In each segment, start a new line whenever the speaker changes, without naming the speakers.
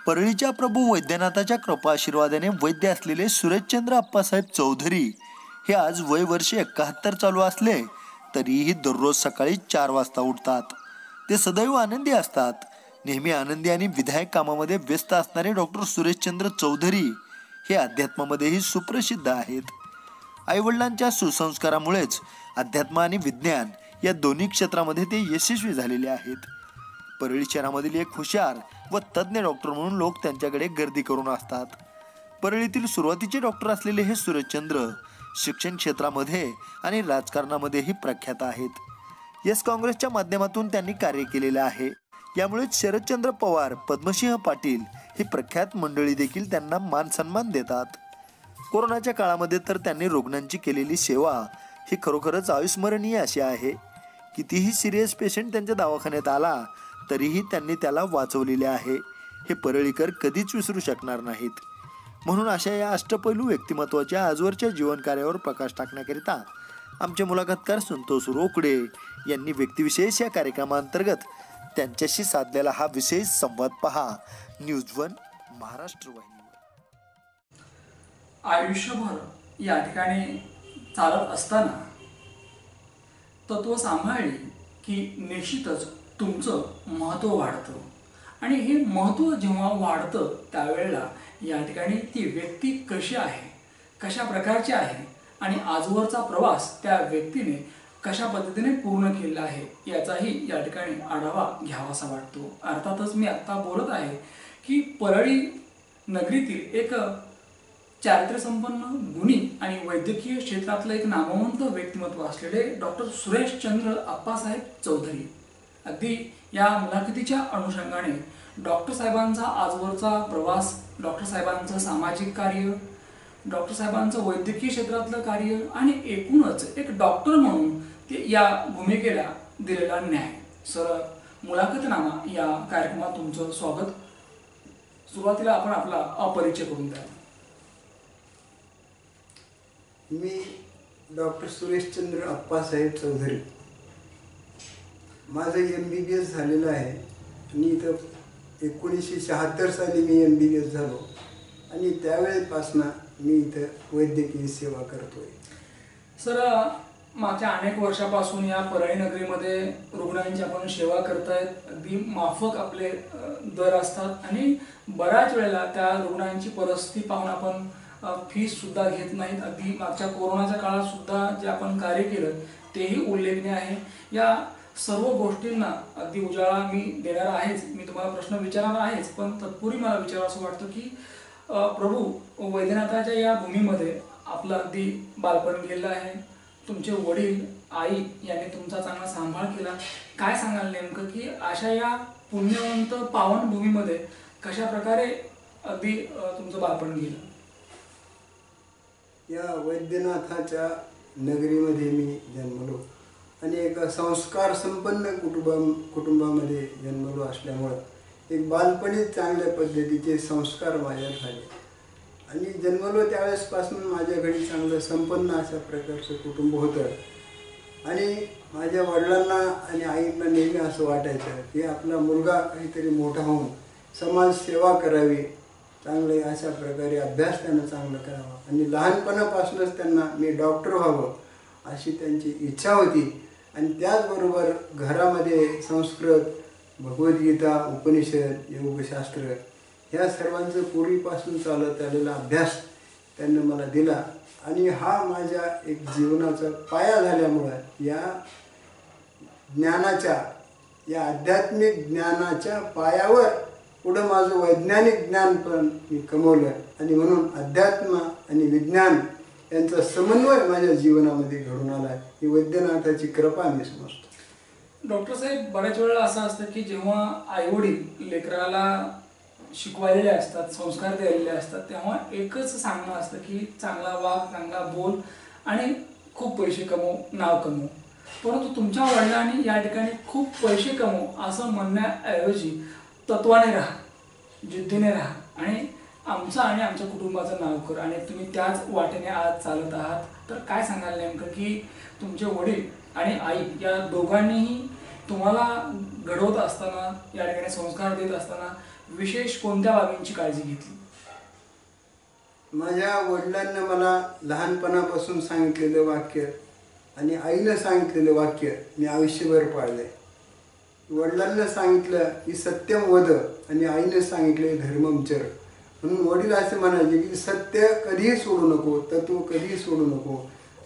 परळीच्या प्रभू वैद्यनाथाच्या कृपा आशीर्वादाने वैद्य असलेले सुरेशचंद्र अप्पासाहेब चौधरी हे आज वय वर्ष 71 चालू असले तरीही दररोज सकाळी 4 वाजता उठतात। ते सदैव आनंदी असतात। नेहमी आनंदी आणि विधायक कामामध्ये व्यस्त असणारे डॉक्टर सुरेशचंद्र चौधरी हे अध्यात्मामध्येही सुप्रसिद्ध आहेत। आईवडिलांच्या सुसंस्कारामुळेच अध्यात्म आणि विज्ञान या दोन्ही क्षेत्रामध्ये ते यशस्वी झालेले आहेत। परळी शहरामधील एक हुशार व तज्ञ डॉक्टर म्हणून लोक त्यांच्याकडे गर्दी करून असतात। परळीतील सुरुवातीचे डॉक्टर असलेले हे सुरेशचंद्र शिक्षण क्षेत्रामध्ये आणि राजकारणामध्येही प्रख्यात आहेत। यस काँग्रेसच्या माध्यमातून त्यांनी कार्य केलेले आहे। यामुळे शरदचंद्र पवार, पद्मसिंह पाटील ही प्रख्यात मंडळी देखील त्यांना मान सन्मान देतात। कोरोनाच्या काळामध्ये तर त्यांनी रुग्णांची केलेली सेवा ही खरोखरच अविस्मरणीय अशी आहे। कितीही सिरियस पेशंट त्यांच्या दवाखान्यात आला तरीही त्यांनी त्याला वाचवलेले आहे, हे परळीकर कधीच विसरू शकणार नाहीत। म्हणून अशा या अष्टपैलू व्यक्तिमत्वाच्या आजवरच्या जीवन कार्यावर प्रकाश टाकण्याकरिता आमचे मुलाखतकार संतोष रोकडे यांनी व्यक्तिविशेष या कार्यक्रमांतर्गत त्यांच्याशी साधलेला हा विशेष संवाद पहा न्यूज वन महाराष्ट्र वाहिनीवर।
आयुष्यभर या ठिकाणी चालत असताना तत्व सांभाळली की निश्चितच तुमचं महत्त्व वाढतं आणि हे महत्त्व जेव्हा वाढतं त्यावेळेला या ठिकाणी ती व्यक्ती कशी आहे, कशा प्रकारची आहे आणि आजवरचा प्रवास त्या व्यक्तीने कशा पद्धतीने पूर्ण केलेला आहे याचाही या ठिकाणी आढावा घ्यावासा वाटतो। अर्थातच मी आत्ता बोलत आहे की परळी नगरीतील एक चारित्र्यसंपन्न, गुणी आणि वैद्यकीय क्षेत्रातलं एक नामवंत व्यक्तिमत्व असलेले डॉक्टर सुरेशचंद्र अप्पासाहेब चौधरी। अगदी या मुलाखतीच्या अनुषंगाने डॉक्टर साहेबांचा आजवरचा प्रवास, डॉक्टर साहेबांचं सामाजिक कार्य, डॉक्टर साहेबांचं वैद्यकीय क्षेत्रातलं कार्य आणि एकूणच एक डॉक्टर म्हणून ते या भूमिकेला दिलेला न्याय। सर, मुलाखतनामा या कार्यक्रमात तुमचं स्वागत। सुरुवातीला आपण आपला अपरिचय करून द्या।
मी डॉक्टर सुरेशचंद्र अप्पासाहेब चौधरी, माझं MBBS झालेलं आहे आणि इथं 1976 साली मी MBBS झालो आणि त्यावेळेपासून मी इथं वैद्यकीय सेवा करतोय।
सर, मागच्या अनेक वर्षापासून या परळी नगरीमध्ये रुग्णांची आपण सेवा करतायत। अगदी माफक आपले दर असतात आणि बऱ्याच वेळेला त्या रुग्णांची परिस्थिती पाहून आपण फीस सुद्धा घेत नाहीत। अगदी मागच्या कोरोनाच्या काळात सुद्धा जे आपण कार्य केलं तेही उल्लेखनीय आहे। या सर्व गोष्टींना अगदी उजाळा मी देणार आहेच, मी तुम्हाला प्रश्न विचारणार आहेच, पण तत्पूर्वी मला विचारावं वाटतं की प्रभू वैद्यनाथाच्या या भूमीमध्ये आपलं अगदी बालपण गेलं आहे। तुमचे वडील, आई यांनी तुमचा चांगला सांभाळ केला। काय सांगाल नेमकं की अशा या पुण्यवंत पावन भूमीमध्ये कशा प्रकारे अगदी तुमचं बालपण गेलं?
या वैद्यनाथाच्या नगरीमध्ये मी जन्मलो आणि एक संस्कार संपन्न कुटुंबामध्ये जन्मलो असल्यामुळं एक बालपणी चांगल्या पद्धतीचे संस्कार माझ्यात झाले आणि जन्मलो त्यावेळेसपासून माझ्या घरी चांगलं संपन्न अशा प्रकारचं कुटुंब होतं आणि माझ्या वडिलांना आणि आईंना नेहमी असं वाटायचं की आपला मुलगा काहीतरी मोठा होऊन समाजसेवा करावी, चांगले अशा प्रकारे अभ्यास त्यांना चांगला करावा आणि लहानपणापासूनच त्यांना मी डॉक्टर व्हावं अशी त्यांची इच्छा होती। आणि त्याचबरोबर घरामध्ये संस्कृत, भगवद्गीता, उपनिषद, योगशास्त्र ह्या सर्वांचं पूर्वीपासून चालत आलेला अभ्यास त्यांनी मला दिला आणि हा माझ्या एक जीवनाचा पाया झाल्यामुळं या ज्ञानाच्या, या आध्यात्मिक ज्ञानाच्या पायावर पुढं माझं वैज्ञानिक ज्ञान पण मी कमवलं आणि म्हणून अध्यात्म आणि विज्ञान यांचा समन्वय माझ्या जीवनामध्ये घडून आला। ही वैद्यनाथाची कृपा मी समजतो।
डॉक्टर साहेब, बऱ्याच वेळा असं असतं की जेव्हा आईवडील लेकराला शिकवायलेले असतात, संस्कार द्यायलेले असतात, तेव्हा एकच सांगणं असतं की चांगला वाग, चांगला बोल आणि खूप पैसे कमव, नाव कमव। परंतु तुमच्या वडिलांनी या ठिकाणी खूप पैसे कमव असं म्हणण्याऐवजी तत्वाने राहा, जिद्दीने राहा आणि आमचं आणि आमच्या कुटुंबाचं नाव कर आणि तुम्ही त्याच वाटेने आज चालत आहात, तर काय सांगाल नेमकं की तुमचे वडील आणि आई या दोघांनीही तुम्हाला घडवत असताना, या ठिकाणी संस्कार देत असताना विशेष कोणत्या बाबींची काळजी घेतली?
माझ्या वडिलांना मला लहानपणापासून सांगितलेलं वाक्य आणि आईनं सांगितलेलं वाक्य मी आयुष्यभर पाळलंय. वडिलांना सांगितलं की सत्यम वद आणि आईनं सांगितले धर्मम चर. म्हणून वडील असे म्हणायचे की सत्य कधीही सोडू नको, तत्व कधीही सोडू नको.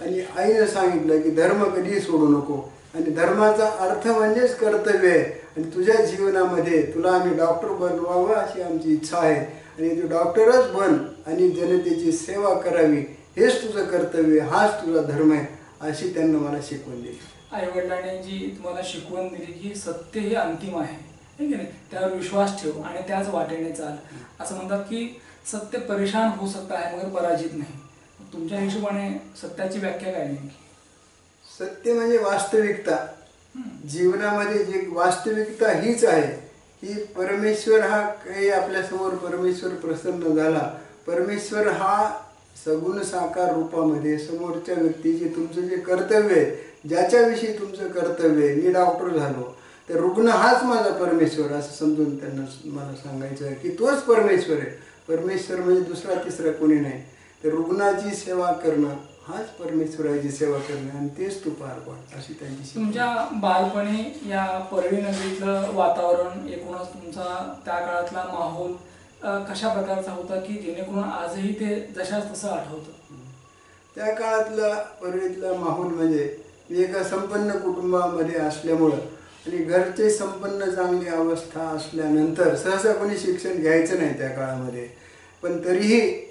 आणि आईनं सांगितलं की धर्म कधीही सोडू नको. आणि धर्माचा अर्थ म्हणजेच कर्तव्य आहे. आणि तुझ्या जीवनामध्ये तुला आम्ही डॉक्टर बनवावं अशी आमची इच्छा आहे. आणि तू डॉक्टरच बन आणि जनतेची सेवा करावी, हेच तुझं कर्तव्य, हाच तुझा धर्म आहे, अशी त्यांना मला शिकवण दिली.
आईवडिलांनी जी तुम्हाला शिकवण दिली की सत्य हे अंतिम आहे, है की नाही, त्यावर विश्वास ठेव आणि त्याच वाटेने चाल. असं म्हणतात की सत्य परेशान होऊ सकता है मगर पराजित नाही. तुमच्या हिशोबाने सत्याची व्याख्या काय नेमकी?
सत्य म्हणजे वास्तविकता. जीवनामध्ये जी वास्तविकता हीच आहे की परमेश्वर हा काही आपल्यासमोर परमेश्वर प्रसन्न झाला. परमेश्वर हा सगुण साकार रूपामध्ये समोरच्या व्यक्तीचे तुमचं जे कर्तव्य आहे, ज्याच्याविषयी तुमचं कर्तव्य आहे, मी डॉक्टर झालो तर रुग्ण हाच माझा परमेश्वर असं समजून त्यांना मला सांगायचं आहे की तोच परमेश्वर आहे. परमेश्वर म्हणजे दुसरा तिसरा कोणी नाही. तर रुग्णाची सेवा करणं हाच परमेश्वराची सेवा करणं आणि तेच तू पार पाड, अशी त्यांची.
तुमच्या बालपणी या परळी नगरीतलं वातावरण, एकूणच तुमचा त्या काळातला माहोल कशा प्रकारचा होता की जेणेकरून आजही ते जशाच तसं आठवतं?
त्या काळातला परळीतला माहोल म्हणजे मी एका संपन्न कुटुंबामध्ये असल्यामुळं आणि घरचे संपन्न चांगली अवस्था असल्यानंतर सहसा कोणी शिक्षण घ्यायचं नाही त्या काळामध्ये. पण तरीही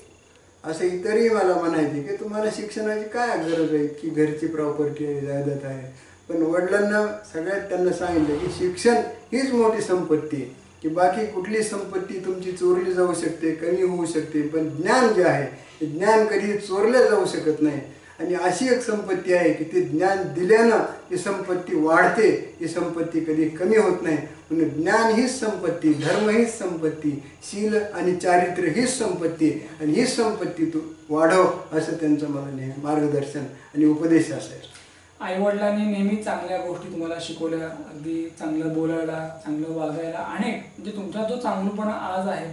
असं इतरही मला म्हणायचे की तुम्हाला शिक्षणाची काय गरज आहे की घरची प्रॉपर्टी आहे, जायदाद आहे. पण वडिलांना सगळ्यात त्यांना सांगितलं की शिक्षण हीच मोठी संपत्ती आहे, की बाकी कुठली संपत्ती तुमची चोरली जाऊ शकते, कमी होऊ शकते, पण ज्ञान जे आहे ते ज्ञान कधी चोरलं जाऊ शकत नाही. आणि अशी एक संपत्ती आहे की ते ज्ञान दिल्यानं ती संपत्ती वाढते, ती संपत्ती कधी कमी होत नाही. म्हणून ज्ञान हीच संपत्ती, धर्म हीच संपत्ती, शील आणि चारित्र्य हीच संपत्ती आणि हीच संपत्ती तू वाढव, असं त्यांचं मला नेहमी मार्गदर्शन आणि उपदेश असायचं.
आईवडिलांनी नेहमी चांगल्या गोष्टी तुम्हाला शिकवल्या, अगदी चांगलं बोलायला, चांगलं वागायला, अनेक म्हणजे तुमचा जो चांगलपणा आज आहे,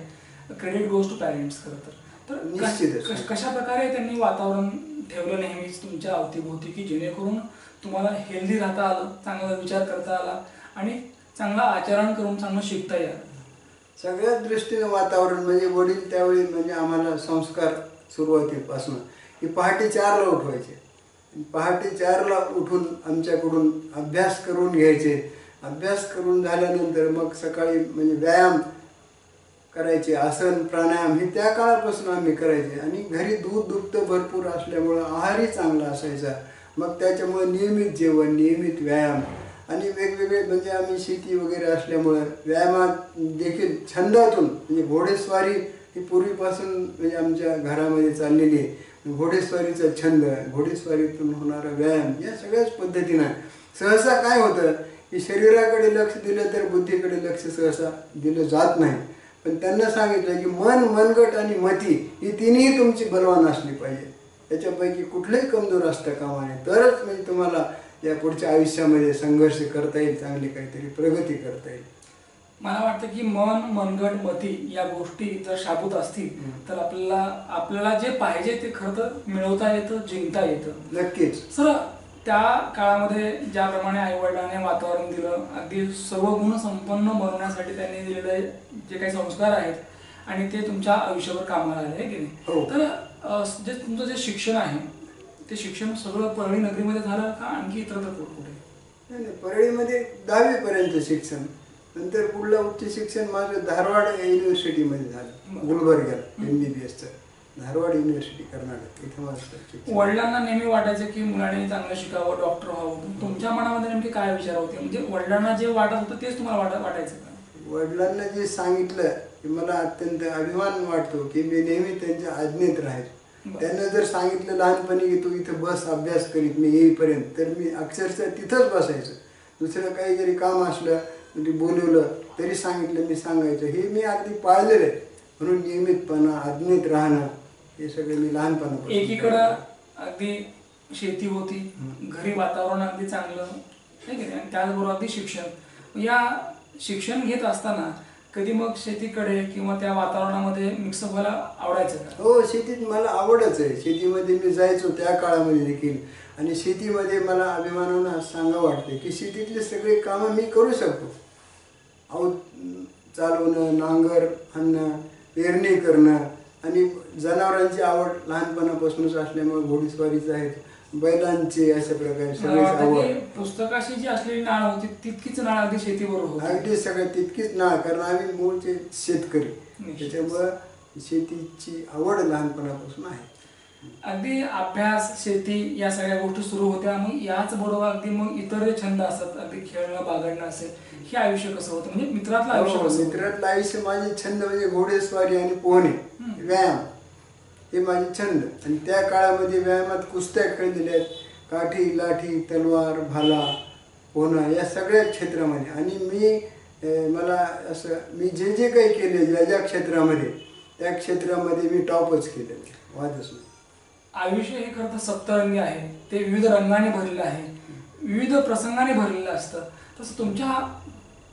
क्रेडिट गोज टू पॅरेंट्स खरं तर.
निश्चितच.
कशा प्रकारे त्यांनी वातावरण ठेवलं नेहमीच तुमच्या अवतीभोवती की जेणेकरून तुम्हाला हेल्दी राहता आलं, चांगला विचार करता आला आणि चांगलं आचरण करून चांगलं शिकता येईल?
सगळ्याच दृष्टीनं वातावरण म्हणजे वडील त्यावेळी म्हणजे आम्हाला संस्कार सुरुवातीपासून की पहाटे 4ला उठवायचे. पहाटे 4ला उठून आमच्याकडून अभ्यास करून घ्यायचे. अभ्यास करून झाल्यानंतर मग सकाळी म्हणजे व्यायाम करायचे, आसन प्राणायाम हे त्या काळापासून आम्ही करायचे. आणि घरी दूध दुभतं भरपूर असल्यामुळं आहारही चांगला असायचा. मग त्याच्यामुळं नियमित जेवण, नियमित व्यायाम आणि वेगवेगळे म्हणजे आम्ही शेती वगैरे असल्यामुळं व्यायामात देखील छंदातून म्हणजे घोडेस्वारी ही पूर्वीपासून म्हणजे आमच्या घरामध्ये चाललेली आहे. घोडेस्वारीचा छंद, घोडेस्वारीतून होणारा व्यायाम, या सगळ्याच पद्धतीनं सहसा काय होतं की शरीराकडे लक्ष दिलं तर बुद्धीकडे लक्ष सहसा दिलं जात नाही. पण त्यांना सांगितलं की मन, मनगट आणि मती ही तिन्ही तुमची बलवान असली पाहिजे. त्याच्यापैकी कुठलंही कमजोर असतं कामा नये, तरच म्हणजे तुम्हाला या पुढच्या आयुष्यामध्ये संघर्ष करता येईल, चांगली काहीतरी प्रगती करता येईल.
मला वाटतं की मन, मनगट, मती या गोष्टी जर शाबूत असतील तर आपल्याला जे पाहिजे ते खरं तर मिळवता येतं, जिंकता येतं.
नक्कीच.
सर, त्या काळामध्ये ज्याप्रमाणे आईवडिलांनी वातावरण दिलं, अगदी सर्व गुण संपन्न बनवण्यासाठी त्यांनी दिलेले जे काही संस्कार आहेत आणि ते तुमच्या आयुष्यावर कामाला आले की नाही, तर जे तुमचं जे शिक्षण आहे ते शिक्षण सगळं परळी नगरीमध्ये झालं का आणखी इतरत्र कुठे?
नाही, परळीमध्ये 10वी शिक्षण. नंतर पुढलं उच्च शिक्षण माझं धारवाड युनिव्हर्सिटीमध्ये झालं, गुलबर्ग्याला MBBSचं, धारवाड युनिव्हर्सिटी कर्नाटक, इथं माझं.
वडिलांना नेहमी वाटायचं की मुलाने चांगलं शिकावं, डॉक्टर व्हावं. तुमच्या मनामध्ये नेमके काय विचार होते? म्हणजे वडिलांना जे वाटत होतं तेच तुम्हाला वाटायचं का?
वडिलांना जे सांगितलं की मला अत्यंत अभिमान वाटतो की मी नेहमी त्यांच्या आज्ञेत राहील. त्यांना जर सांगितलं लहानपणी की तू इथं बस अभ्यास करीत मी येईपर्यंत, तर मी अक्षरशः तिथंच बसायचं. दुसरं काही जरी काम असलं म्हणजे बोलवलं तरी सांगितलं मी सांगायचं. हे मी अगदी पाळलेलं आहे. म्हणून नियमितपणा, आज्ञेत राहणं हे सगळं मी लहानपणापासून
एकीकडं अगदी शेती होती, घरी वातावरण अगदी चांगलं आहे की नाही, आणि त्याचबरोबर अगदी शिक्षण. या शिक्षण घेत असताना कधी मग शेतीकडे किंवा त्या वातावरणामध्ये मिक्सअप व्हायला आवडायचं का?
हो, शेतीत मला आवडच आहे. शेतीमध्ये मी जायचो त्या काळामध्ये देखील. आणि शेतीमध्ये मला अभिमानानं सांगावं वाटते की शेतीतले सगळे कामं मी करू शकतो. चालवणं, नांगर आणणं, पेरणी करणं, आणि जनावरांची आवड लहानपणापासूनच असल्यामुळे घोडेस्वारीचं आहेत, बैलांची अशा प्रकारे
मला
सगळीच
वाटतं
आवड.
की पुस्तकाशी जी असलेली नाळ होती तितकीच नाळ अगदी शेतीबरोबर होती.
अगदी सगळं तितकीच ना, कारण आम्ही मूळचे शेतकरी,
निश्चित.
त्याच्यामुळं शेतीची आवड लहानपणापासून आहे.
अगदी अभ्यास, शेती या सगळ्या गोष्टी सुरू होत्या. मग याच बरोबर अगदी मग इतर जे छंद असतात, अगदी खेळणं, बागडणं असेल, हे आयुष्य कसं होतं, म्हणजे मित्रातलं आयुष्य कसं होतं?
मित्रातलं आयुष्य माझे छंद म्हणजे घोडेस्वारी आणि पोहणे, व्यायाम हे माझे छंद. आणि त्या काळामध्ये व्यायामात कुस्त्या खेळलेल्या आहेत, काठी, लाठी, तलवार, भाला, पोहणं या सगळ्या क्षेत्रामध्ये. आणि मला असं मी जे जे काही केले ज्या ज्या क्षेत्रामध्ये, त्या क्षेत्रामध्ये मी टॉपच केलेलं, वादच नाही.
आयुष्य हे खरं तर सप्तरंगी आहे, ते विविध रंगाने भरलेलं आहे, विविध प्रसंगाने भरलेलं असतं. तसं तुमच्या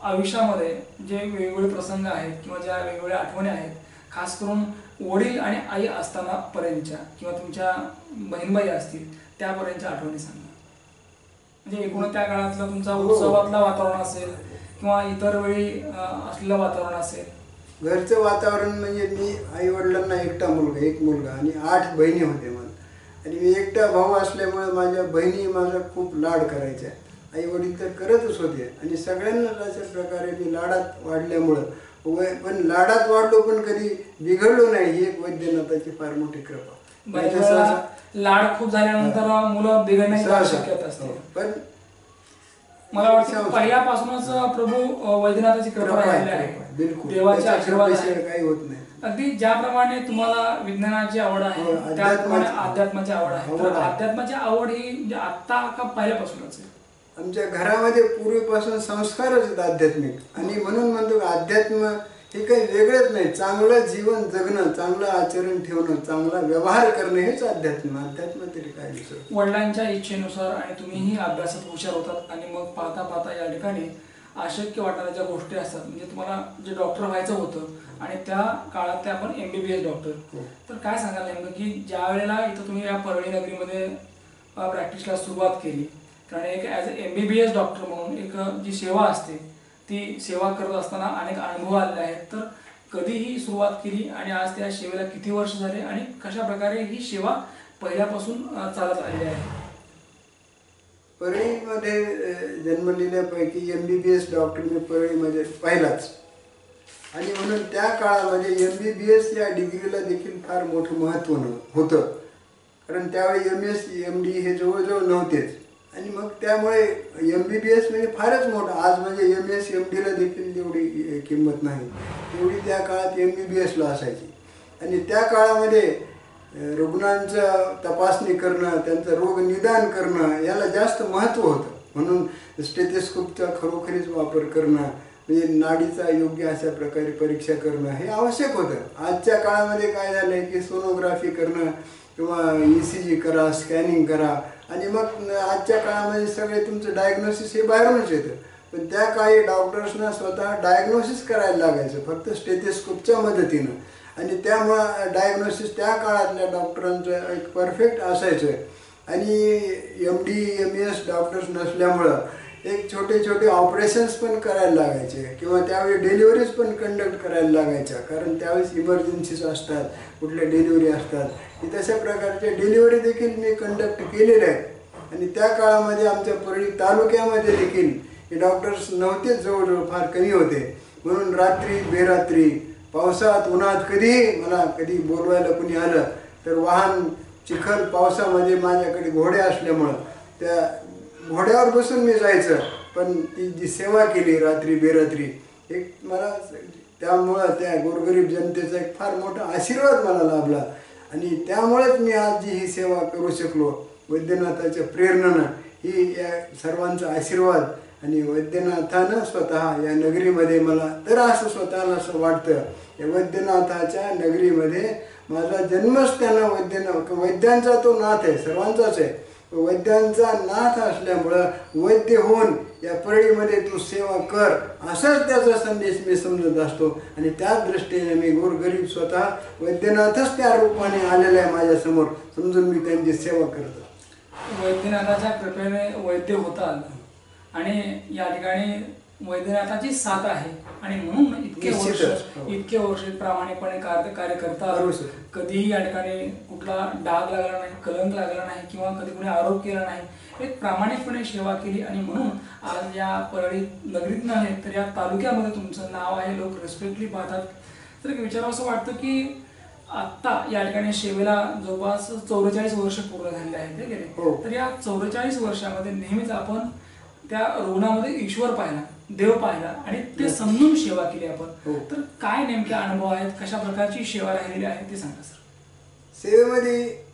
आयुष्यामध्ये जे वेगवेगळे प्रसंग आहेत किंवा ज्या वेगवेगळ्या आठवणी आहेत, खास करून वडील आणि आई असताना पर्यंतच्या किंवा तुमच्या बहीणबाई असतील त्यापर्यंतच्या आठवणी सांगा. म्हणजे एकूण त्या काळातलं तुमचा उत्सवातलं वातावरण असेल किंवा इतर वेळी असलेलं वातावरण असेल.
घरचं वातावरण म्हणजे मी आई वडिलांना एकटा मुलगा, एक मुलगा, आणि 8 बहिणी होते मला. आणि मी एकटा भाऊ असल्यामुळे माझ्या बहिणी माझा खूप लाड करायच्या. आई वडील तर करतच होते, आणि सगळ्यांनाच अशा प्रकारे मी लाडात वाढल्यामुळं, पण लाडात वाढलो पण कधी बिघडलो नाही, ही एक वैद्यनाथाची फार मोठी कृपा.
लाड खूप झाल्यानंतर मुलं बिघडण्याची शक्यता असते.
पण
मला वाटतं पहिल्यापासूनच प्रभू वैद्यनाथाची कृपा राहिलेली आहे,
बिलकुल
देवाचे आशीर्वाद आहे.
काही होत नाही.
अगदी ज्याप्रमाणे तुम्हाला विज्ञानाची आवड आहे, त्याचप्रमाणे अध्यात्माची आवड आहे. तर अध्यात्माची आवड ही म्हणजे आत्ता का पहिल्यापासूनच आहे?
आमच्या घरामध्ये पूर्वीपासून संस्कारच आहेत आध्यात्मिक. आणि म्हणून म्हणतो अध्यात्म हे काही वेगळंच नाही. चांगलं जीवन जगणं, चांगलं आचरण ठेवणं, चांगला व्यवहार करणं हेच अध्यात्म. अध्यात्म तरी काय दुसरं.
वडिलांच्या इच्छेनुसार आणि तुम्हीही अभ्यासात हुशार होतात, आणि मग पाहता पाहता या ठिकाणी अशक्य वाटणाऱ्या ज्या गोष्टी असतात, म्हणजे तुम्हाला जे डॉक्टर व्हायचं होतं आणि त्या काळात ते आपण MBBS डॉक्टर, तर काय सांगाल नेमकं की ज्या वेळेला इथं तुम्ही या परळी नगरीमध्ये प्रॅक्टिसला सुरुवात केली, कारण एक ॲज अ MBBS डॉक्टर म्हणून एक जी सेवा असते ती सेवा करत असताना अनेक अनुभव आलेले आहेत. तर कधीही सुरुवात केली आणि आज त्या सेवेला किती वर्ष झाले आणि कशा प्रकारे ही सेवा पहिल्यापासून चालत आलेली आहे?
परळीमध्ये जन्मलेल्यापैकी MBBS डॉक्टर मी परळीमध्ये पहिलाच. आणि म्हणून त्या काळामध्ये MBBS या डिग्रीला देखील फार मोठं महत्त्व होतं, कारण त्यावेळी MS MD हे जवळजवळ नव्हतेच. आणि मग त्यामुळे MBBS म्हणजे फारच मोठं. आज म्हणजे MS MDला देखील एवढी किंमत नाही, एवढी त्या काळात MBBSला असायची. आणि त्या काळामध्ये रुग्णांचं तपासणी करणं, त्यांचं रोग निदान करणं याला जास्त महत्त्व होतं. म्हणून स्टेथोस्कोपचा खरोखरीच वापर करणं, म्हणजे नाडीचा योग्य अशा प्रकारे परीक्षा करणं हे आवश्यक होतं. आजच्या काळामध्ये काय झालं आहे की सोनोग्राफी करणं किंवा ECG करा, स्कॅनिंग करा, आणि मग आजच्या काळामध्ये सगळे तुमचं डायग्नोसिस हे बाहेरूनच येतं. पण त्या काळी डॉक्टर्सना स्वतः डायग्नोसिस करायला लागायचं फक्त स्टेथोस्कोपच्या मदतीनं. आणि त्यामुळं डायग्नोसिस त्या काळातल्या डॉक्टरांचं एक परफेक्ट असायचं. आणि MD MS डॉक्टर्स नसल्यामुळं एक छोटे छोटे ऑपरेशन्स पण करायला लागायचे, किंवा त्यावेळी डिलिव्हरीज पण कंडक्ट करायला लागायच्या, कारण त्यावेळेस इमर्जन्सीज असतात, कुठल्या डिलिव्हरी असतात. की तशा प्रकारच्या डिलिव्हरी देखील मी कंडक्ट केलेल्या आहेत. आणि त्या काळामध्ये आमच्या परळी तालुक्यामध्ये देखील हे डॉक्टर्स नव्हतेच, जवळजवळ फार कमी होते. म्हणून रात्री बेरात्री पावसात उन्हात कधी बोलवायला कुणी आलं तर वाहन चिखल पावसामध्ये माझ्याकडे घोडे असल्यामुळं त्या घोड्यावर बसून मी जायचं. पण ती जी सेवा केली रात्री बेरात्री, एक मला त्यामुळं त्या गोरगरीब जनतेचा एक फार मोठा आशीर्वाद मला लाभला. आणि त्यामुळेच मी आज जी ही सेवा करू शकलो वैद्यनाथाच्या प्रेरणेनं. ही या सर्वांचा आशीर्वाद आणि वैद्यनाथानं स्वतः या नगरीमध्ये मला तर असं स्वतःला असं वाटतं, या वैद्यनाथाच्या नगरीमध्ये माझा जन्मच त्यांना वैद्यांचा तो नाथ आहे, सर्वांचाच आहे. वैद्यांचा नाथ असल्यामुळं वैद्य होऊन या परळीमध्ये तू सेवा कर, असाच त्याचा संदेश मी समजत असतो. आणि त्याच दृष्टीने मी गोरगरीब स्वतः वैद्यनाथच त्या रूपाने आलेला आहे माझ्यासमोर समजून मी त्यांची सेवा करतो.
वैद्यनाथाच्या कृपेने वैद्य होता आलं आणि या ठिकाणी वैद्यनाथाची साथ आहे आणि म्हणून इतके वर्ष प्रामाणिकपणे कार्य करता आलो. कधीही या ठिकाणी कुठला डाग लागला नाही, कलंक लागला नाही किंवा कधी कोणी आरोप केला नाही. एक प्रामाणिकपणे सेवा केली आणि म्हणून आज या परळी नगरीत नव्हे तर या तालुक्यामध्ये तुमचं नाव आहे, लोक रिस्पेक्टली पाहतात. तर एक विचारावं असं वाटतं की आत्ता या ठिकाणी सेवेला जवळपास 44 वर्ष पूर्ण झालेले आहेत, ठीक आहे. तर या 44 वर्षामध्ये नेहमीच आपण त्या रुग्णामध्ये ईश्वर पाहिला, देव पाहिला आणि ते समजून सेवा केली आपण. तर काय नेमके अनुभव आहेत, कशा प्रकारची सेवा राहिलेली आहे ते सांगा सर.
सेवेमध्ये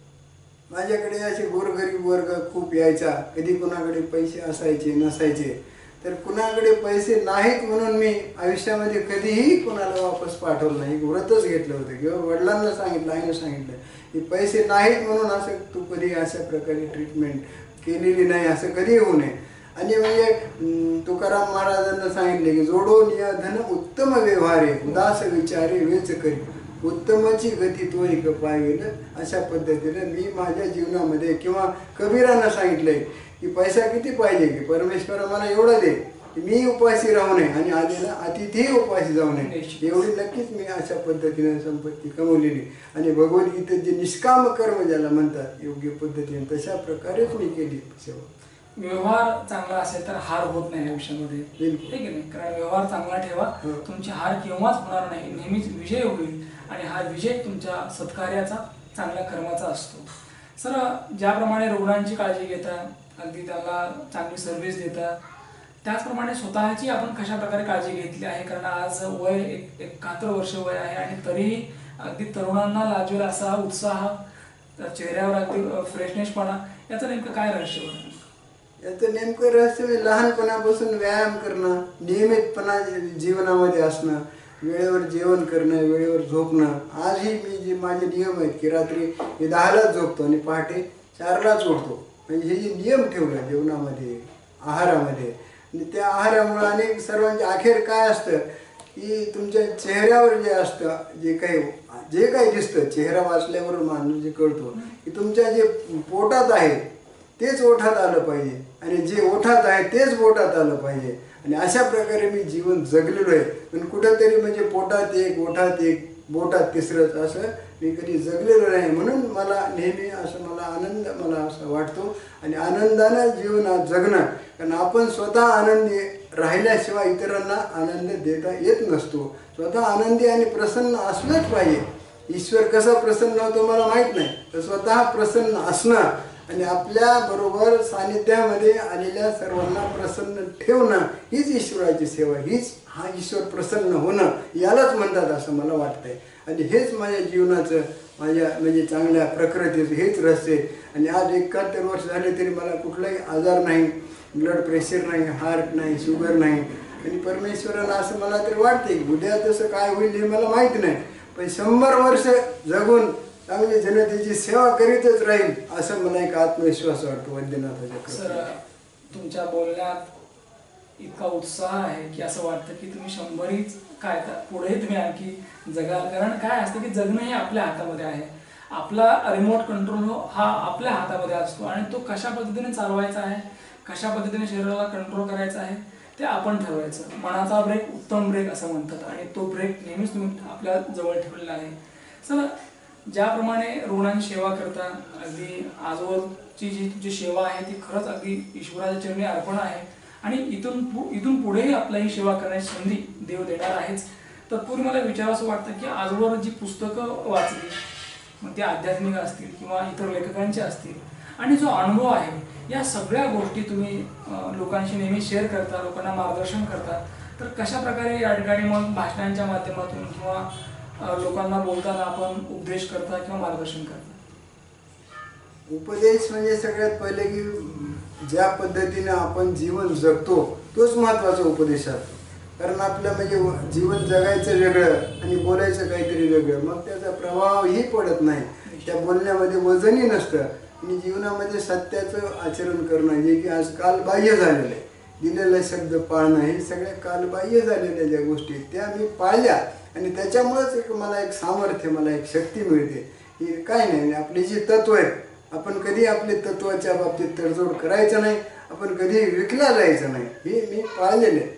माझ्याकडे असे गोरगरीब वर्ग खूप यायचा. कधी कुणाकडे पैसे असायचे नसायचे, तर कुणाकडे पैसे नाहीत म्हणून मी आयुष्यामध्ये कधीही कुणाला वापस पाठवलं नाही. व्रतच घेतलं होतं किंवा वडिलांना सांगितलं, आईनं सांगितलं की पैसे नाहीत म्हणून असं तू कधी अशा प्रकारे ट्रीटमेंट केलेली नाही, असं कधी होऊ नये. आणि म्हणजे तुकाराम महाराजांना सांगितले की जोडो नियधन उत्तम व्यवहारे उदास विचारे वेच करी उत्तमाची गती तो एक पाहिलं. अशा पद्धतीने मी माझ्या जीवनामध्ये किंवा कबीरांना सांगितलंय की पैसा किती पाहिजे की परमेश्वरा मला एवढं दे की मी उपाशी राहू नये आणि आलेला अतिथी उपाशी जाऊ नये. एवढी नक्कीच मी अशा पद्धतीने संपत्ती कमवलेली. आणि भगवद्गीतेत जे निष्काम कर्म ज्याला म्हणतात योग्य पद्धतीने तशा प्रकारेच मी केली सेवा.
व्यवहार चांगला असेल तर हार होत नाही आयुष्यामध्ये, ठीक आहे नाही. कारण व्यवहार चांगला ठेवा, तुमची हार केव्हाच होणार नाही, नेहमीच विजय होईल आणि हा विजय तुमच्या सत्कार्याचा चांगल्या कर्माचा असतो. सर, ज्याप्रमाणे रुग्णांची काळजी घेता, अगदी त्यांना चांगली सर्व्हिस देता, त्याचप्रमाणे स्वतःची आपण कशा प्रकारे काळजी घेतली आहे. कारण आज वय 71 वर्ष वय आहे आणि तरीही अगदी तरुणांना लाजवेल असा उत्साह, चेहऱ्यावर अगदी फ्रेशनेसपणा, याचं नेमकं काय रहस्य होतं?
याचं नेमकं रहस्य म्हणजे लहानपणापासून व्यायाम करणं, नियमितपणा जीवनामध्ये असणं, वेळेवर जेवण करणं, वेळेवर झोपणं. आजही मी जे माझे नियम आहेत की रात्री 10लाच झोपतो आणि पहाटे 4लाच उठतो. म्हणजे हे जे नियम ठेवलं जीवनामध्ये, आहारामध्ये, आणि त्या आहारामुळं अनेक सर्वांचे अखेर काय असतं की तुमच्या चेहऱ्यावर जे असतं, जे काही दिसतं, चेहरा वाचल्यावर माणूस जे कळतो की तुमच्या जे पोटात आहे तेच ओठात आलं पाहिजे आणि जे ओठात आहे तेच पोटात आलं पाहिजे. आणि अशा प्रकारे मी जीवन जगलेलो आहे. पण कुठंतरी म्हणजे पोटात एक, ओठात एक, बोटात तिसरंच असं मी कधी जगलेलो नाही. म्हणून मला नेहमी असं आनंद असं वाटतो आणि आनंदानं जीवनात जगणं. कारण आपण स्वतः आनंदी राहिल्याशिवाय इतरांना आनंद देता येत नसतो. स्वतः आनंदी आणि प्रसन्न असलंच पाहिजे. ईश्वर कसा प्रसन्न होतो मला माहीत नाही, तर स्वतः प्रसन्न असणं आणि आपल्या बरोबर सानिध्यामध्ये आलेल्या सर्वांना प्रसन्न ठेवणं हीच ईश्वराची सेवा, हीच हा ईश्वर प्रसन्न होणं यालाच म्हणतात असं मला वाटतंय. आणि हेच माझ्या जीवनाचं, माझ्या म्हणजे चांगल्या प्रकृतीचं हेच रहस्य आहे. आणि आज 71 वर्ष झाले तरी मला कुठलाही आजार नाही, ब्लड प्रेशर नाही, हार्ट नाही, शुगर नाही. आणि परमेश्वराला असं मला तरी वाटते की उद्या तसं काय होईल हे मला माहिती नाही, पण 100 वर्ष जगून चांगली जनतेची सेवा करीतच राहील असं मला एक आत्मविश्वास वाटतो वैद्यनाथाच्या.
सर, तुमच्या बोलण्यात इतका उत्साह आहे की असं वाटतं की तुम्ही 100हीच काय तर पुढे तुम्ही आणखी जगाल. कारण काय असतं की जगणं हे आपल्या हातामध्ये आहे. आपला रिमोट कंट्रोल हा आपल्या हातामध्ये असतो आणि तो कशा पद्धतीने चालवायचा आहे, कशा पद्धतीने शरीराला कंट्रोल करायचा आहे ते आपण ठरवायचं. मनाचा ब्रेक उत्तम ब्रेक असं म्हणतात आणि तो ब्रेक नेहमीच तुम्ही आपल्या जवळ ठेवलेला आहे. सर, ज्याप्रमाणे रुग्णांची सेवा करता, अगदी आजवरची जी तुमची सेवा आहे ती खरंच अगदी ईश्वराच्या चरणी अर्पण आहे आणि इथून पुढेही आपला ही सेवा करण्याची संधी देव देणार आहेच. तत्पूर्वी मला विचारावं वाटतं की आजवर जी पुस्तकं वाचली, मग ते आध्यात्मिक असतील किंवा इतर लेखकांचे असतील, आणि जो अनुभव आहे, या सगळ्या गोष्टी तुम्ही लोकांशी नेहमी शेअर करता, लोकांना मार्गदर्शन करता. तर कशा प्रकारे या ठिकाणी मग भाषणांच्या माध्यमातून किंवा लोकांना बोलताना आपण उपदेश करता किंवा मार्गदर्शन करता?
उपदेश म्हणजे सगळ्यात पहिले की ज्या पद्धतीने आपण जीवन जगतो तोच महत्त्वाचा उपदेश असतो. कारण आपलं म्हणजे जीवन जगायचं वेगळं आणि बोलायचं काहीतरी वेगळं, मग त्याचा प्रभावही पडत नाही. त्या बोलण्यामध्ये वजनही नसतं आणि जीवनामध्ये सत्याचं आचरण करणं, जे की आज कालबाह्य झालेलं आहे. दिलेला शब्द पाळणं, हे सगळ्या कालबाह्य झालेल्या ज्या गोष्टी त्या मी पाळल्या आणि त्याच्यामुळेच मला एक सामर्थ्य, मला एक शक्ती मिळते की काय नाही, आपली जी तत्व आहेत आपण कधी आपले तत्वाच्या बाबतीत तडजोड करायचं नाही, आपण कधी विकला जायचं नाही, हे मी पाळलेलं आहे.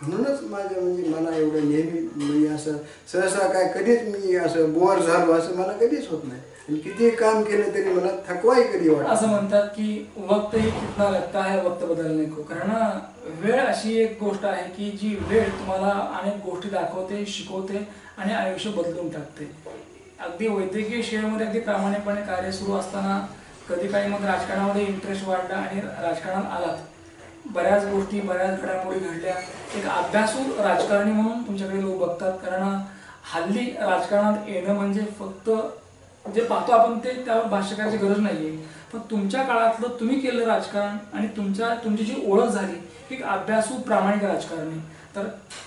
म्हणूनच माझ्या म्हणजे मला एवढं नेहमी म्हणजे असं सहसा काय कधीच मी असं बोर झालो असं मला कधीच होत नाही आणि किती काम केलं तरी मला थकवाही कधी वाटत.
असं म्हणतात की वक्त ही कितना लगता है वक्त बदलने को, कारण वेळ अशी एक गोष्ट आहे की जी वेळ तुम्हाला अनेक गोष्टी दाखवते, शिकवते आणि आयुष्य बदलून टाकते. अगदी वैद्यकीय सेवेमध्ये अगदी प्रामाणिकपणे कार्य सुरू असताना कधी काही मग राजकारणामध्ये इंटरेस्ट वाढला आणि राजकारणात आलात. बऱ्याच गोष्टी, बऱ्याच घडामोडी घडल्या. एक अभ्यासू राजकारणी म्हणून तुमच्याकडे लोक बघतात, कारण हल्ली राजकारणात येणं म्हणजे फक्त जे पाहतो आपण ते त्यावर भाष्य करायची गरज नाही आहे. पण तुमच्या काळातलं तुम्ही केलेलं राजकारण आणि तुमची जी ओळख झाली एक अभ्यासू प्रामाणिक राजकारणी, तर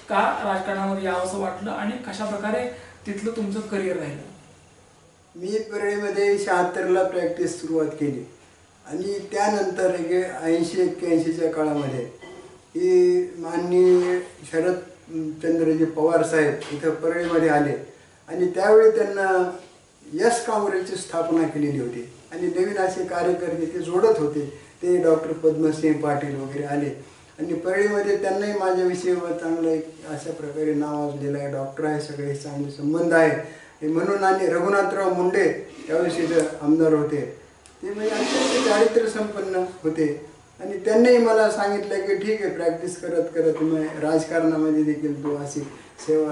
का राजकारणामध्ये यावंसं वाटलं आणि कशा प्रकारे तिथलं तुमचं करिअर राहिलं?
मी परळीमध्ये 76ला प्रॅक्टिस सुरुवात केली आणि त्यानंतर 80-81च्या काळामध्ये की माननीय शरदचंद्रजी पवार साहेब इथं परळीमध्ये आले आणि त्यावेळी त्यांना यस काँग्रेसची स्थापना केलेली होती आणि नवीन असे कार्यकर्ते ते जोडत होते. ते डॉक्टर पद्मसिंह पाटील वगैरे आले आणि परळीमध्ये त्यांनाही माझ्याविषयी चांगलं एक अशा प्रकारे नाव वाजलेलं आहे, डॉक्टर आहे, सगळे चांगले संबंध आहे म्हणून. आणि रघुनाथराव मुंडे त्यावेळेस इथं आमदार होते, ते म्हणजे अत्यंत चारित्र्य संपन्न होते आणि त्यांनीही मला सांगितलं की ठीक आहे, प्रॅक्टिस करत करत मग राजकारणामध्ये देखील तू अशी सेवा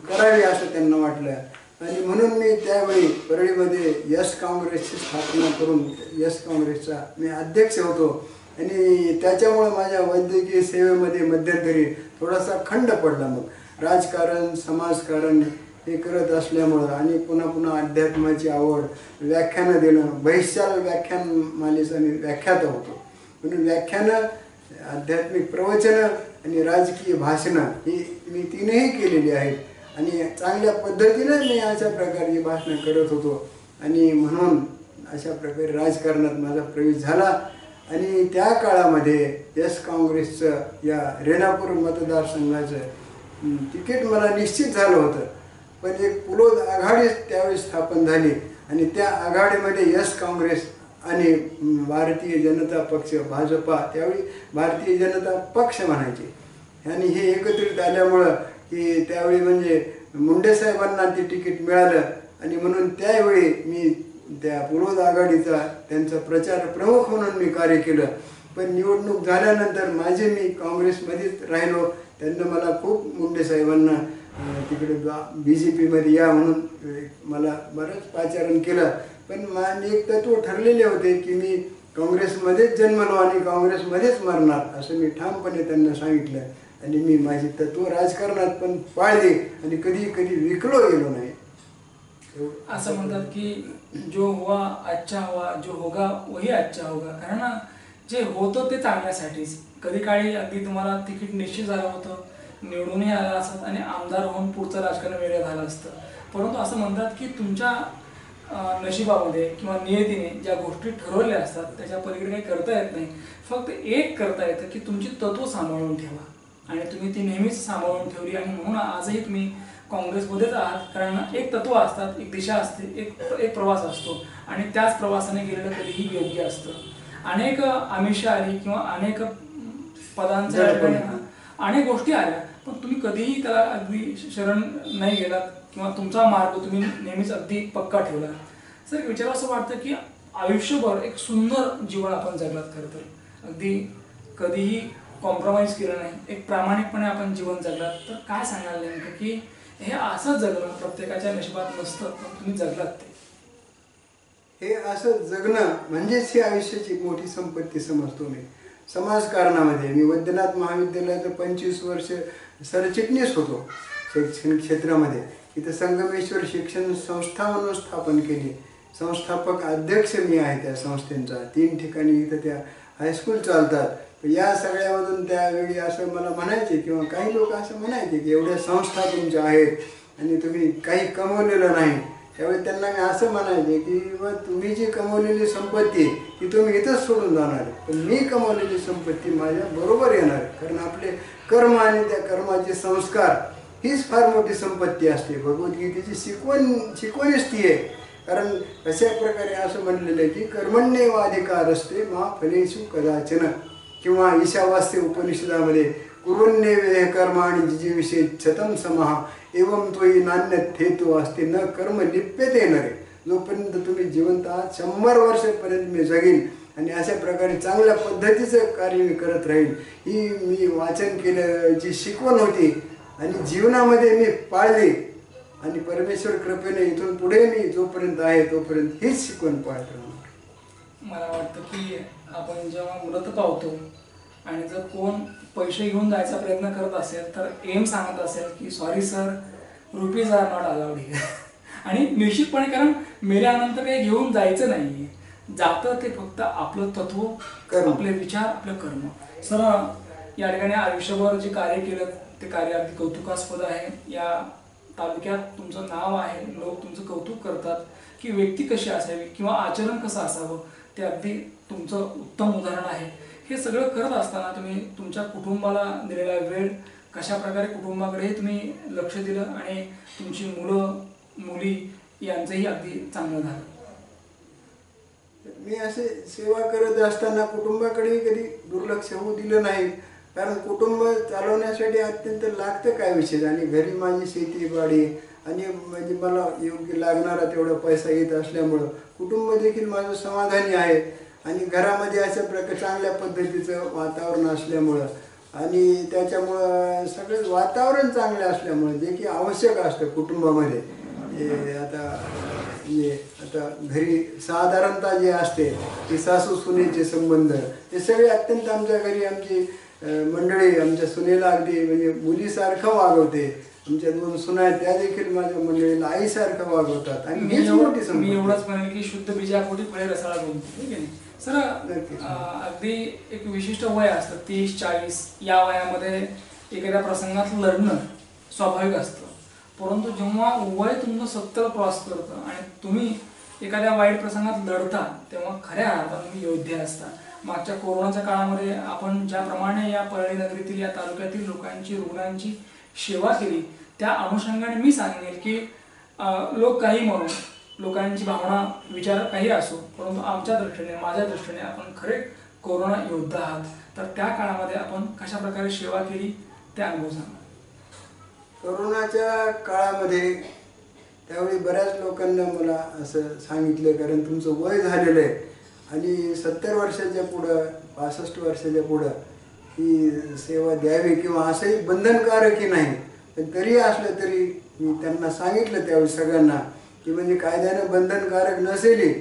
करावी असं त्यांना वाटलं. आणि म्हणून मी त्यावेळी परळीमध्ये यस काँग्रेसची स्थापना करून यस काँग्रेसचा मी अध्यक्ष होतो आणि त्याच्यामुळं माझ्या वैद्यकीय सेवेमध्ये मध्यंतरी थोडासा खंड पडला. मग राजकारण, समाजकारण हे करत असल्यामुळं आणि पुन्हा पुन्हा अध्यात्माची आवड, व्याख्यानं देणं, बहिशाल व्याख्यान मालेचा मी व्याख्याता होतो म्हणून व्याख्यानं, आध्यात्मिक प्रवचनं आणि राजकीय भाषणं ही मी तीनही केलेली आहेत आणि चांगल्या पद्धतीनं मी अशा प्रकारची भाषणं करत होतो आणि म्हणून अशा प्रकारे राजकारणात माझा प्रवेश झाला. आणि त्या काळामध्ये यस काँग्रेसचं या रेणापूर मतदारसंघाचं तिकीट मला निश्चित झालं होतं, पण एक पुलोद आघाडी त्यावेळी स्थापन झाली आणि त्या आघाडीमध्ये यस काँग्रेस आणि भारतीय जनता पक्ष, भाजपा त्यावेळी भारतीय जनता पक्ष म्हणायचे, आणि हे एकत्रित आल्यामुळं की त्यावेळी म्हणजे मुंडे साहेबांना ते तिकीट मिळालं आणि म्हणून त्यावेळी मी त्या पुलोद आघाडीचा त्यांचा प्रचार प्रमुख म्हणून मी कार्य केलं. पण निवडणूक झाल्यानंतर मी काँग्रेसमध्येच राहिलो. त्यांना मला खूप मुंडे साहेबांना तिकडे BJPमध्ये या म्हणून मला बरंच पाचारण केलं, पण मी एक तत्व ठरलेले होते की मी काँग्रेसमध्येच जन्मलो आणि काँग्रेसमध्येच मरणार असं मी ठामपणे त्यांना सांगितलं आणि मी माझी तत्व राजकारणात पण पाळली आणि कधी कधी विकलो गेलो नाही.
असं म्हणतात की जो हुआ अच्छा हुआ, जो होगा वही अच्छा होगा, कारण जे होतं ते चांगल्यासाठीच. कधी काळी अगदी तुम्हाला तिकीट निश्चित झालं होतं, निवडूनही आला असत आणि आमदार होऊन पुढचं राजकारण वेगळं झालं असतं, परंतु असं म्हणतात की तुमच्या नशिबामध्ये किंवा नियतीने ज्या गोष्टी ठरवल्या असतात त्याच्या पलीकडे काही करता येत नाही. फक्त एक करता येतं की तुमची तत्व सांभाळून ठेवा आणि तुम्ही ती नेहमीच सांभाळून ठेवली आणि म्हणून आजही तुम्ही काँग्रेसमध्येच आहात. कारण एक तत्व असतात, एक दिशा असते, एक प्रवास असतो आणि त्याच प्रवासाने गेलेलं कधीही योग्य असतं. अनेक आमिषं आली किंवा अनेक पदांच्या अनेक गोष्टी आल्या, पण तुम्ही कधीही त्याला अगदी शरण नाही गेलात किंवा तुमचा मार्ग तुम्ही नेहमीच अगदी पक्का ठेवला. सर, विचार असं वाटतं की आयुष्यभर एक सुंदर जीवन आपण जगलात, खरं तर अगदी कधीही कॉम्प्रोमाइज केलं नाही, एक प्रामाणिकपणे आपण जीवन जगलात, तर काय सांगाल नेमकं की हे असं जगणं प्रत्येकाच्या नशिबात नसतं, पण तुम्ही जगलात ते?
हे असं जगणं म्हणजेच ही आयुष्याची मोठी संपत्ती समजतो मी. समाजकारणामध्ये मी वैद्यनाथ महाविद्यालयाचं 25 वर्ष सरचिटणीस होतो शैक्षणिक क्षेत्रामध्ये. इथं संगमेश्वर शिक्षण संस्था म्हणून स्थापन केली, संस्थापक अध्यक्ष मी आहे त्या संस्थेचा. 3 ठिकाणी इथं त्या हायस्कूल चालतात. या सगळ्यामधून त्यावेळी असं मला म्हणायचे किंवा काही लोक असं म्हणायचे की एवढ्या संस्था तुमच्या आहेत आणि तुम्ही काही कमवलेलं नाही. त्यावेळी त्यांना मी असं म्हणायचे की तुम्ही जी कमवलेली संपत्ती ती तुम्ही इथंच सोडून जाणार आहे, पण मी कमवलेली संपत्ती माझ्या बरोबर येणार आहे. कारण आपले कर्म आणि त्या कर्माचे संस्कार हीच फार मोठी संपत्ती असते. भगवद्गीतेची शिकवणच ती आहे. कारण अशा प्रकारे असं म्हटलेलं आहे की कर्मण्येव अधिकारस्ते मा फलेषु कदाचन, किंवा ईशावास्य उपनिषदामध्ये कुर्वन्नेव कर्माणि जिजीविषे शतं समः एवं त्वयि नान्यत् हेतु असते न कर्म लिप्यते नरे. जोपर्यंत तुम्ही जिवंत आहात 100 वर्षापर्यंत मी जगीन आणि अशा प्रकारे चांगल्या पद्धतीचं कार्य मी करत राहील, ही मी वाचन केलं जी शिकवण होती आणि जीवनामध्ये मी पाळली. आणि परमेश्वर कृपेने इथून पुढे मी जोपर्यंत आहे तोपर्यंत हीच शिकवण पाळत राहणार.
मला वाटतं की आपण जेव्हा मृत पावतो आणि जर कोण पैसे घेऊन जायचा प्रयत्न करत असेल तर एम सांगत असेल की sorry sir, rupees are not allowed here. आणि निश्चितपणे, कारण मेल्यानंतर काही घेऊन जायचं नाही, जातं ते फक्त आपलं तत्व, आपले विचार, आपलं कर्म. सर, या ठिकाणी आयुष्यभर जे कार्य केलं ते कार्य अगदी कौतुकास्पद आहे. या तालुक्यात तुमचं नाव आहे, लोक तुमचं कौतुक करतात की व्यक्ती कशी असावी किंवा आचरण कसं असावं, ते अगदी तुमचं उत्तम उदाहरण आहे. हे सगळं करत असताना तुम्ही तुमच्या कुटुंबाला दिलेला वेळ, कशा प्रकारे कुटुंबाकडे तुम्ही लक्ष दिलं आणि तुमची मुलं मुली यांचंही अगदी चांगलं झालं.
मी असे सेवा करत असताना कुटुंबाकडे कधी दुर्लक्ष होऊ दिलं नाही. कारण कुटुंब चालवण्यासाठी अत्यंत लागतं काय विशेष, आणि घरी माझी शेतीवाडी आणि म्हणजे मला योग्य लागणारा तेवढा पैसा येत असल्यामुळं कुटुंब देखील माझं समाधानी आहे. आणि घरामध्ये अशा प्रकारे चांगल्या पद्धतीचं वातावरण असल्यामुळं आणि त्याच्यामुळं सगळं वातावरण चांगलं असल्यामुळं जे की आवश्यक असतं कुटुंबामध्ये. आता घरी साधारणतः जे असते की सासू सुनेचे संबंध ते सगळे अत्यंत आमच्या घरी आमची मंडळी आमच्या सुनेला अगदी म्हणजे मुलीसारखं वागवते. आमच्या 2 सुना आहेत त्या देखील माझ्या मंडळीला आईसारखं वागवतात. आणि
मी एवढंच म्हणेन की शुद्ध बीजापोटी फळे रसाळा बोलतो, ठीक आहे सर. अगदी एक विशिष्ट वय असतं 30-40, या वयामध्ये एखाद्या प्रसंगात लढणं स्वाभाविक असतं. परंतु जेव्हा वय तुमचं 70 क्रॉस करतं आणि तुम्ही एखाद्या वाईट प्रसंगात लढता तेव्हा खऱ्या अर्थानं तुम्ही योद्धे असता. मागच्या कोरोनाच्या काळामध्ये आपण ज्याप्रमाणे या परळी नगरीतील या तालुक्यातील लोकांची, रुग्णांची सेवा केली, त्या अनुषंगाने मी सांगेल की लोक काही म्हणून, लोकांची भावना विचार काही असो, परंतु आमच्या दृष्टीने, माझ्या दृष्टीने आपण खरे कोरोना योद्धा आहात. तर त्या काळामध्ये आपण कशा प्रकारे सेवा केली ते अनुभव सांगा.
कोरोनाच्या काळामध्ये त्यावेळी बऱ्याच लोकांना मला असं सांगितलं, कारण तुमचं वय झालेलं आहे आणि 70 वर्षाच्या पुढं, 65 वर्षाच्या पुढं ही सेवा द्यावी किंवा असंही बंधनकारकही नाही. पण तरी असलं तरी मी त्यांना सांगितलं त्यावेळी सगळ्यांना की म्हणजे कायद्यानं बंधनकारक नसेल,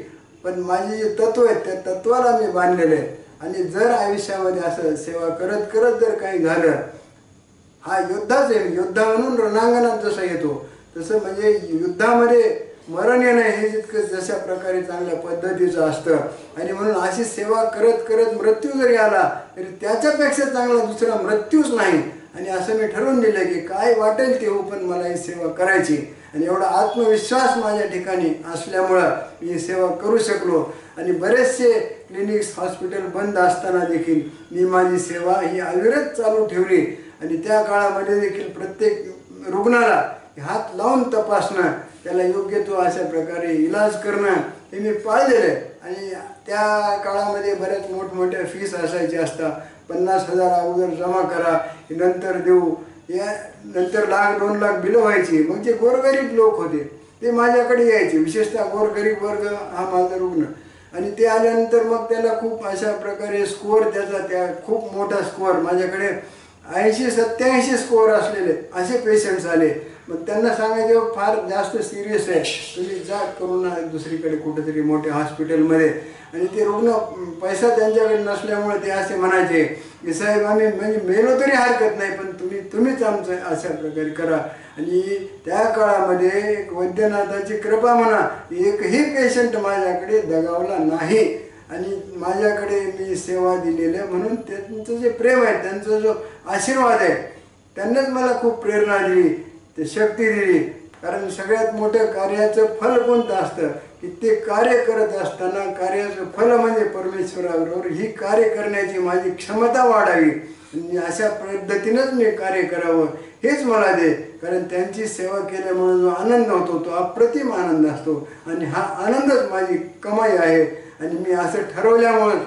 पण माझे जे तत्व आहेत त्या तत्वाला मी बांधलेलं आहे. आणि जर आयुष्यामध्ये असं सेवा करत करत जर काही झालं, हा योद्धाच आहे. योद्धा म्हणून रणांगणात जसं येतो तसं म्हणजे युद्धामध्ये मरण येणं हे जितकं जशा प्रकारे चांगल्या पद्धतीचं असतं. आणि म्हणून अशी सेवा करत करत मृत्यू जरी आला तरी त्याच्यापेक्षा चांगला दुसरा मृत्यूच नाही. आणि असं मी ठरवून दिलं की काय वाटेल ते हो, पण मला ही सेवा करायची. आणि एवढा आत्मविश्वास माझ्या ठिकाणी असल्यामुळं मी सेवा करू शकलो. आणि बरेचसे क्लिनिक्स, हॉस्पिटल बंद असताना देखील मी माझी सेवा ही अविरत चालू ठेवली. आणि त्या काळामध्ये देखील प्रत्येक रुग्णाला हात लावून तपासणं, त्याला योग्य तो अशा प्रकारे इलाज करणं हे मी पाळलेलं आहे. आणि त्या काळामध्ये बऱ्याच मोठमोठ्या फीस असायच्या असतात. 50,000 अगोदर जमा करा, नंतर देऊ, या नंतर 1,00,000-2 लाख बिलं व्हायची. मग जे गोरगरीब लोक होते ते माझ्याकडे यायचे, विशेषतः गोरगरीब वर्ग हा माझा रुग्ण. आणि ते आल्यानंतर मग त्याला खूप अशा प्रकारे स्कोअर त्याचा, त्या खूप मोठा स्कोअर माझ्याकडे 80-87 स्कोअर असलेले असे पेशंट्स आले. मग त्यांना सांगायचं फार जास्त सिरियस आहे, तुम्ही जा करून दुसरीकडे कुठेतरी मोठ्या हॉस्पिटलमध्ये. आणि ते रुग्ण पैसा त्यांच्याकडे नसल्यामुळे ते असे म्हणायचे की साहेब आम्ही म्हणजे मेलो तरी हरकत नाही, पण तुम्हीच आमचं अशा प्रकारे करा. आणि त्या काळामध्ये वैद्यनाथाची कृपा म्हणा, एकही पेशंट माझ्याकडे दगावला नाही. आणि माझ्याकडे मी सेवा दिलेली आहे, म्हणून त्यांचं जे प्रेम आहे, त्यांचा जो आशीर्वाद आहे, त्यांनाच मला खूप प्रेरणा दिली, ते शक्ती दिली. कारण सगळ्यात मोठं कार्याचं फल कोणतं असतं की ते कार्य करत असताना कार्याचं फल म्हणजे परमेश्वराबरोबर ही कार्य करण्याची माझी क्षमता वाढावी, आणि अशा पद्धतीनंच मी कार्य करावं हेच मला दे. कारण त्यांची सेवा केल्यामुळे जो आनंद होतो तो अप्रतिम आनंद असतो, आणि हा आनंदच माझी कमाई आहे. आणि मी असं ठरवल्यामुळं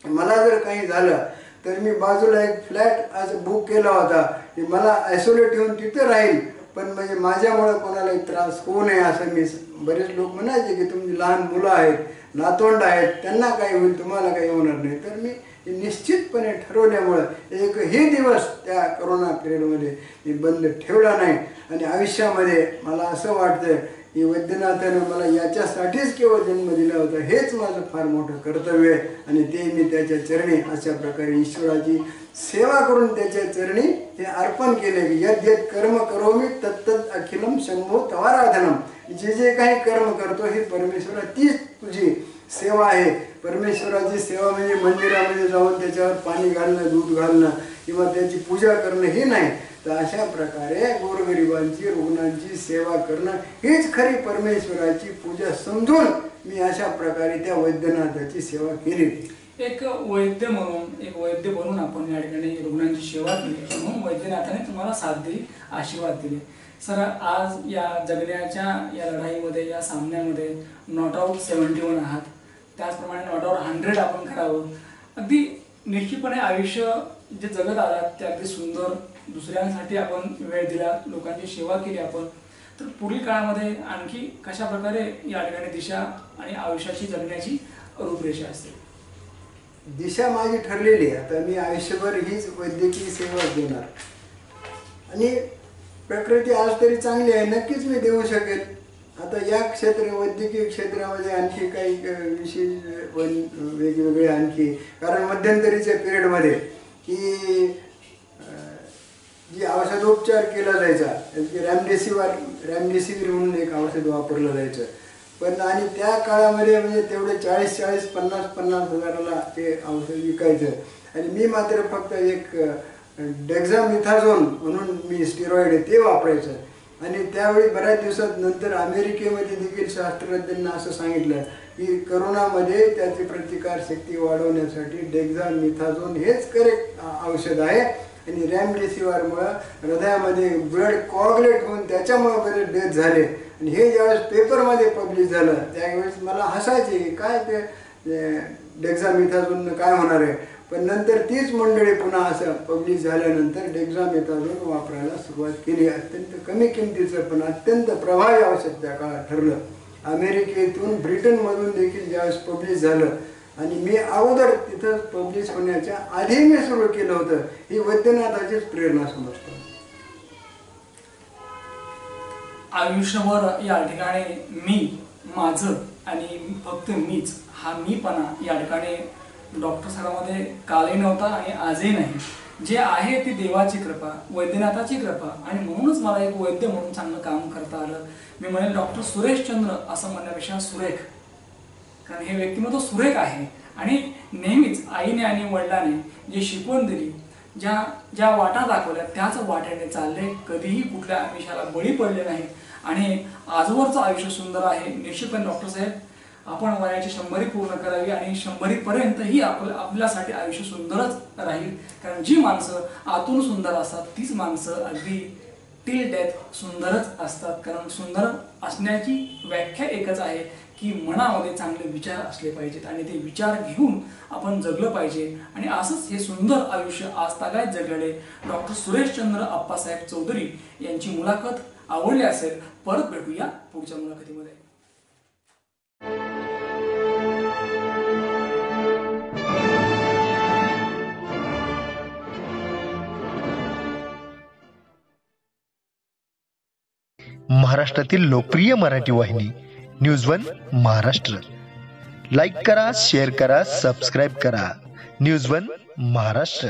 मला जर काही झालं तर मी बाजूला एक फ्लॅट आज बुक केला होता की मला आयसोलेट होऊन तिथे राहील, पण म्हणजे माझ्यामुळं कोणालाही त्रास होऊ नये असं. मी बरेच लोक म्हणायचे की तुमची लहान मुलं आहेत, नातवंड आहेत, त्यांना काही होईल, तुम्हाला काही होणार नाही. तर मी निश्चितपणे ठरवल्यामुळं एकही दिवस त्या करोना पिरियडमध्ये मी बंद ठेवला नाही. आणि आयुष्यामध्ये मला असं वाटतं की वैद्यनाथानं मला याच्यासाठीच केवळ जन्म दिला होता, हेच माझं फार मोठं कर्तव्य आहे. आणि ते मी त्याच्या चरणी अशा प्रकारे ईश्वराची सेवा करून त्याच्या चरणी हे अर्पण केले की यद यद कर्म करोमी तत्तद अखिलम शंभो तवाराधनम. जे जे काही कर्म करतो हे परमेश्वरा तीच तुझी सेवा आहे. परमेश्वराची सेवा म्हणजे मंदिरामध्ये जाऊन त्याच्यावर पाणी घालणं, दूध घालणं किंवा त्याची पूजा करणं हे नाही. तर अशा प्रकारे गोरगरिबांची, रुग्णांची सेवा करणं हीच खरी परमेश्वराची पूजा समजून मी अशा प्रकारे त्या वैद्यनाथाची सेवा केली.
एक वैद्य बनून आपण या ठिकाणी रुग्णांची सेवा केली, म्हणून वैद्यनाथाने तुम्हाला साथ दिली, आशीर्वाद दिले. सर, आज या जगण्याच्या या लढाईमध्ये, या सामन्यामध्ये नॉट आउट 71 आहात, त्याचप्रमाणे नॉट आउट 100 आपण करावं. अगदी निश्चितपणे आयुष्य जे जगत आलात ते अगदी सुंदर, दुसऱ्यांसाठी आपण वेळ दिला, लोकांची सेवा केली आपण. तर पुढील काळामध्ये आणखी कशा प्रकारे या ठिकाणी दिशा आणि आयुष्याची जगण्याची रूपरेषा असते?
दिशा माझी ठरलेली आहे. आता मी आयुष्यभर हीच वैद्यकीय सेवा देणार, आणि प्रकृती आज तरी चांगली आहे, नक्कीच मी देऊ शकेल. आता या वैद्यकीय क्षेत्रामध्ये आणखी काही विशेष वेगवेगळे आणखी, कारण मध्यंतरीच्या पिरियडमध्ये की जी औषधोपचार केला जायचा, रॅमडेसिवीर म्हणून एक औषध वापरलं जायचं, पण आणि त्या काळामध्ये म्हणजे तेवढे 40-40, 50-50 हजाराला ते औषध विकायचं. आणि मी मात्र फक्त एक डेक्झामिथाझोन म्हणून मी स्टेरॉइड ते वापरायचं. आणि त्यावेळी बऱ्याच दिवसात नंतर अमेरिकेमध्ये देखील शास्त्रज्ञांना असं सांगितलं की करोनामध्ये त्याची प्रतिकारशक्ती वाढवण्यासाठी डेक्झामिथाझोन हेच करेक्ट औषध आहे. आणि रॅमडेसिवीरमुळं हृदयामध्ये ब्लड कोआगुलेट होऊन त्याच्यामुळे बरेच डेथ झाले. आणि हे ज्यावेळेस पेपरमध्ये पब्लिश झालं त्यावेळेस मला हसायचे की काय ते डेक्झामिथाझोननं काय होणार आहे. पण नंतर तीच मंडळी पुन्हा असं पब्लिश झाल्यानंतर डेक्झामिथाझोन वापरायला सुरुवात केली. अत्यंत कमी किमतीचं पण अत्यंत प्रभावी औषध त्या काळात ठरलं. अमेरिकेतून, ब्रिटनमधून देखील ज्यावेळेस पब्लिश झालं, आणि मी अगोदर तिथं पब्लिश होण्याच्या आधी मी सुरू केलं होतं, ही वैद्यनाथाचीच प्रेरणा समजतो.
आयुष्यभर या ठिकाणी माझं आणि फक्त मीच, हा मीपणा या ठिकाणी डॉक्टर साहेबांमध्ये कालही नव्हता आणि आजही नाही. जे आहे ती देवाची कृपा, वैद्यनाथाची कृपा, आणि म्हणूनच मला एक वैद्य म्हणून चांगलं काम करता आलं. मी म्हणेन डॉक्टर सुरेशचंद्र असं म्हणण्यापेक्षा सुरेख, कारण हे व्यक्तिमत्व सुरेख आहे. आणि नेहमीच आईने आणि वडिलांनी जे शिकवण दिली, ज्या वाटा दाखवल्या त्याच वाट्याने चालले, कधीही कुठल्या आमिषाला बळी पडले नाही, आणि आजवरचं आयुष्य सुंदर आहे. निश्चितपणे डॉक्टर साहेब, आपण वयाची 100 पूर्ण करावी, आणि 100 पर्यंतही आपल्यासाठी आयुष्य सुंदरच राहील. कारण जी माणसं आतून सुंदर असतात तीच माणसं अगदी टिल डेथ सुंदरच असतात. कारण सुंदर असण्याची व्याख्या एकच आहे की मनामध्ये चांगले विचार असले पाहिजेत, आणि ते विचार घेऊन आपण जगलं पाहिजे. आणि असंच हे सुंदर आयुष्य आज तागायत जगलेले डॉक्टर सुरेशचंद्र अप्पासाहेब चौधरी यांची मुलाखत आवडली असेल. परत भेटूया पुढच्या मुलाखतीमध्ये.
महाराष्ट्रातील लोकप्रिय मराठी वाहिनी न्यूज1 महाराष्ट्र. लाईक करा, शेअर करा, सबस्क्राईब करा. न्यूज1 महाराष्ट्र.